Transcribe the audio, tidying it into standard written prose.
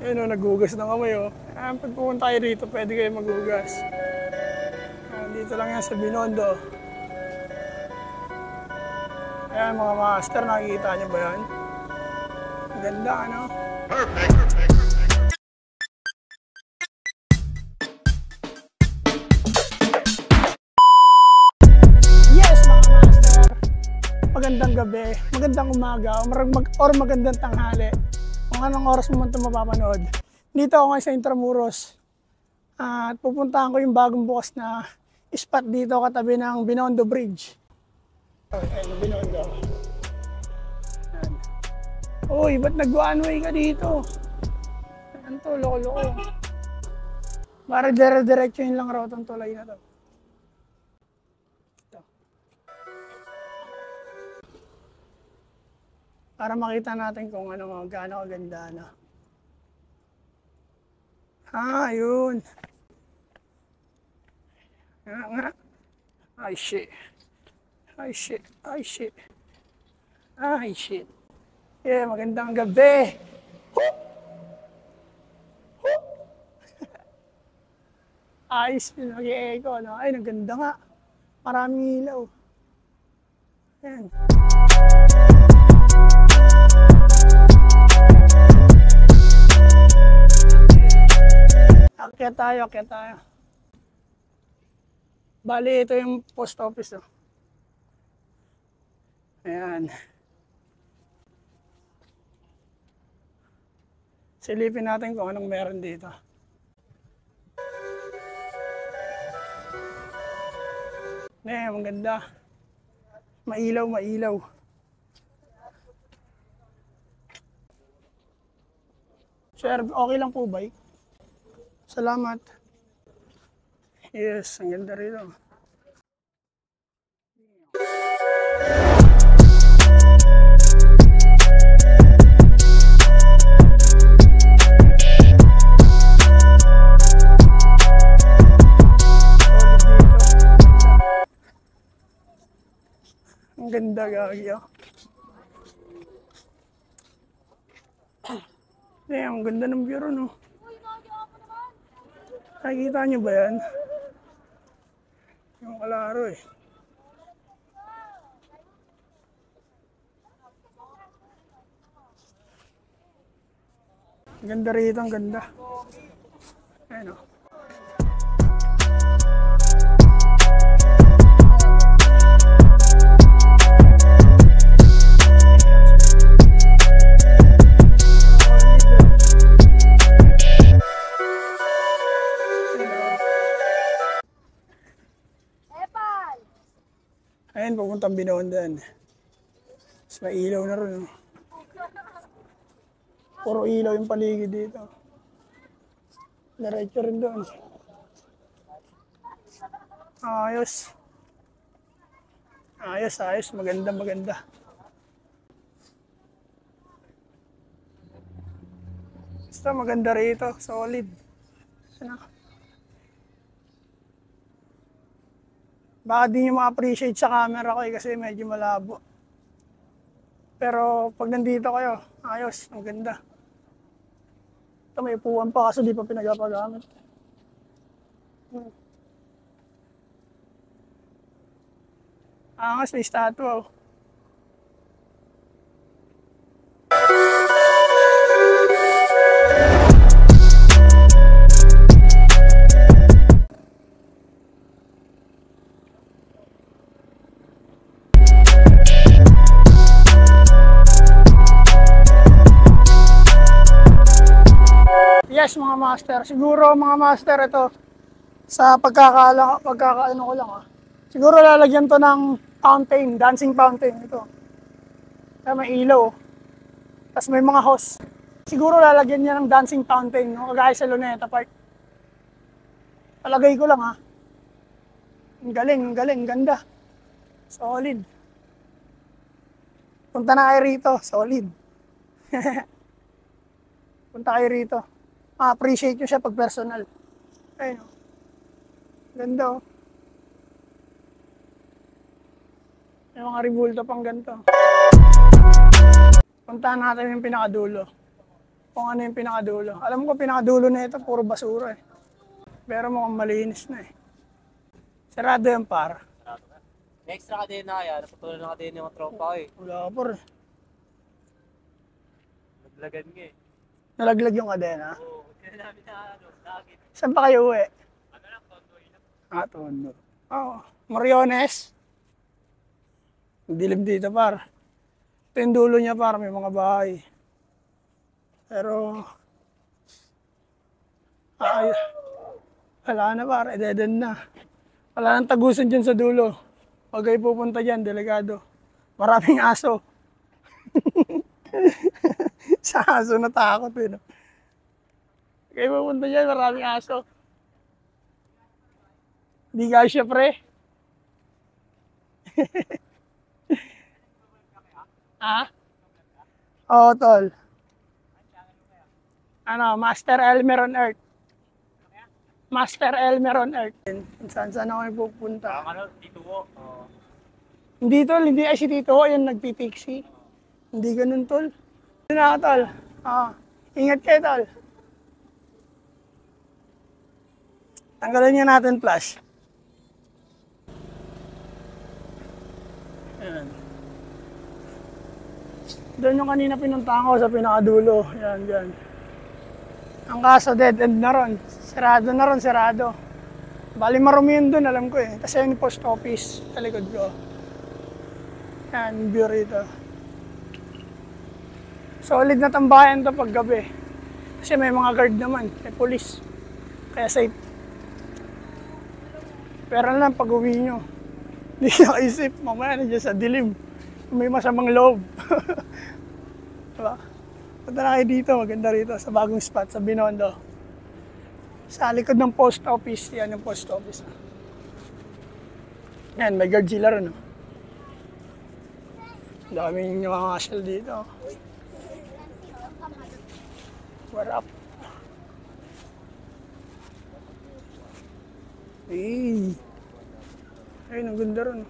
Ayun o, naghugas na kamay o. Pag pumunta kayo rito, pwede kayo maghugas. Dito lang yan sa Binondo. Ayan mga master, nakikita nyo ba yan? Ganda ano? Perfect! Yes mga master! Magandang gabi, magandang umaga, or magandang tanghali. Kung anong oras mo man ito mapapanood. Dito ako ngayon sa Intramuros. At pupuntahan ko yung bagong bukas na spot dito katabi ng Binondo Bridge. Ayun, Binondo. Uy, ba't nag-one way ka dito? Ano to, loko-loko. Para dire-diretso yun lang raw itong tulay na to. Ito. Para makita natin kung ano, gaano kaganda na. Yun. Nga. Ay, shit. Ay, shit. Ay, shit. Ay, shit. Yeah, magandang gabi. Ayos yun, mag-i-echo, no? Ay, naganda nga. Maraming ilaw. Ayan. Akyat tayo. Bali, ito yung post office, no? Ayan. Silipin natin kung anong meron dito. Ang ganda. Mailaw. Sir, okay lang po ba? Salamat. Yes, ang ganda rito. Ang ganda, gagi, oh. Ang ganda ng bureau, no? Nakikita nyo ba yan? Yung kalaro, eh. Ang ganda rito, ang ganda. Ayan, oh. Ayan, pupuntang Binondan. Mas may ilaw na rin. Puro ilaw yung paligid dito. Diretso rin doon. Ayos. Maganda. Basta maganda rito. Solid. Baka di nyo ma-appreciate sa camera ko kasi medyo malabo. Pero pag nandito kayo, ayos, ang ganda. Ito may upuan pa kaso di pa pinagapagamit. Angas, may statue. Yes mga master, siguro mga master ito sa pagkakaano ko lang siguro lalagyan to ng fountain, dancing fountain ito. Kaya may ilaw. Tapos may mga hose. Siguro lalagyan niya ng dancing fountain, no? Kagaya sa Luneta Park. Palagay ko lang Ang galing, ganda. Solid. Punta na kayo rito, solid. Punta kayo rito. Ma-appreciate nyo siya pag personal. Ayun o. Ganda o. May mga ribulto pang ganito. Puntahan natin yung pinakadulo. kung ano yung pinakadulo. Alam ko pinakadulo na ito, puro basura eh. Pero mukhang malinis na eh. Sarado yan par. May extra kadena kaya, naputulan ng kadena yung tropa ko eh. Wala ka par eh. Naglagan nga eh. Nalaglag yung kadena. Oo, kaya namin na lagi. Saan pa kayo uwi? Ano lang, Tondo yun. Tondo. Oo. Moriones. Dilim dito par. Ito yung dulo niya par, may mga bahay. Pero, wala na par, ededen na. Wala nang tagusan dyan sa dulo. Pag kayo pupunta dyan, delikado. Maraming aso. Sa aso natakot eh. No? Kayo pupunta dyan, maraming aso. Di ka siya pre. Ha? Oo, tol. Ano, Master Elmer on Earth. Master Elmer on Earth. Saan ako pupunta? Ano, dito ko. Hindi tol, hindi ay si Tito, yan nagtitiksi. Hindi ganun tol. Ito na ako tol. Ingat kayo tol. Tanggalin niya natin flash. Ayan. Doon yung kanina pinuntahan ko sa pinakadulo. Yan, dyan. Ang kaso dead end na ron. Sarado na ron, sarado. Bali marumi yun doon, alam ko eh. Kasi yung post office sa likod ko. Yan, view rito. Solid na tambayan to pag gabi. Kasi may mga guard naman, may police. Kaya safe. Pero lang pag uwi nyo, hindi ka isip, mamaya na dyan sa dilim. May masamang loob. Diba? Punta na kayo dito, maganda rito, sa bagong spot, sa Binondo. Sa likod ng post office, yan yung post office. Yan, may guard sila ron. Daming nakakasyal dito. What up? Hey! Ayun, ang ganda ron.